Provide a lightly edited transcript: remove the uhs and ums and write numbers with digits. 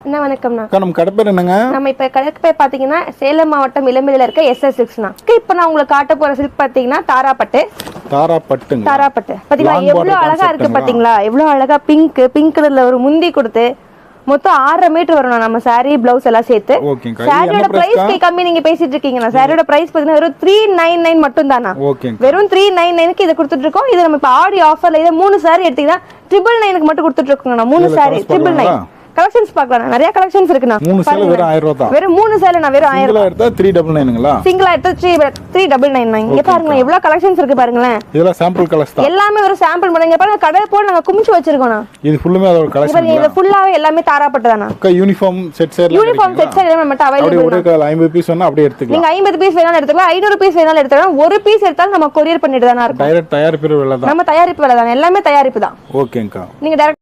அண்ணா வணக்கம்ண்ணா. நம்ம கடை பேர் என்னங்க? நம்ம இப்ப கடை பேர் பாத்தீங்கன்னா சேலம் மாவட்டம் இளம்பிள்ளையில இருக்க SS6ண்ணா. இப்ப நான் உங்களுக்கு காட்ட போற சில்க் பாத்தீங்கன்னா தாராப்பட்டு. தாராப்பட்டு பாத்தீங்களா எவ்வளவு அழகா இருக்கு பாத்தீங்களா? எவ்வளவு அழகா பிங்க் கலர்ல ஒரு முந்தி கொடுத்து மொத்தம் 6.5 மீட்டர் வரும் நம்ம சாரி பிளவுஸ் எல்லாம் சேர்த்து. சாரியோட பிரைஸ் கம்மி நீங்க பேசிட்டு இருக்கீங்க. சாரியோட பிரைஸ் பாத்தீங்கன்னா வெறும் 399 மட்டும் தானா? வெறும் 399க்கு இதை கொடுத்துட்டு இருக்கோம். இது நம்ம இப்ப ஆடி ஆஃபர்ல இதை 3 சாரி எடுத்தீங்கன்னா 999க்கு மட்டும் கொடுத்துட்டு இருக்கோங்க. 3 சாரி 999. கலெக்ஷன்ஸ் பார்க்கலாம். நிறைய கலெக்ஷன்ஸ் இருக்குண்ணா. 3 சேலை வெறும் 1000 ரூபாய் தான். வெறும் 3 சேலை நான் வெறும் 1000 ரூபாய் எடுத்தா 399ங்களா? சிங்கிளா எடுத்தா 399. இங்க பாருங்க எவ்வளவு கலெக்ஷன்ஸ் இருக்கு பாருங்களேன். இதெல்லாம் சாம்பிள் கலர்ஸ் தான். எல்லாமே வெறும் சாம்பிள் பண்ணுங்க. பாருங்க கடை போட்டு நாங்க குமிச்சு வச்சிருக்கோம்னா. இது ஃபுல்லுமே அதோட கலெக்ஷன். இது ஃபுல்லாவே எல்லாமே தாராப்பட்டு தானா? யூனிஃபார்ம் செட் எல்லாமே மட்டும் அவைலபிள். ஒரே 50 பீஸ் வேணா அப்படியே எடுத்துக்கலாம். நீங்க 50 பீஸ் வேணாலும் எடுத்துக்கலாம். 500 பீஸ் வேணாலும் எடுத்துக்கலாம். ஒரு பீஸ் எடுத்தாலும் நம்ம கொரியர் பண்ணிட்டு தானா இருக்கும். டைரக்ட் தயாரிப்பு விலை தான். நம்ம தயாரிப்பு விலை தான். எல்லாமே தயாரிப்பு தான். ஓகேங்கா. நீங்க டைரக்ட்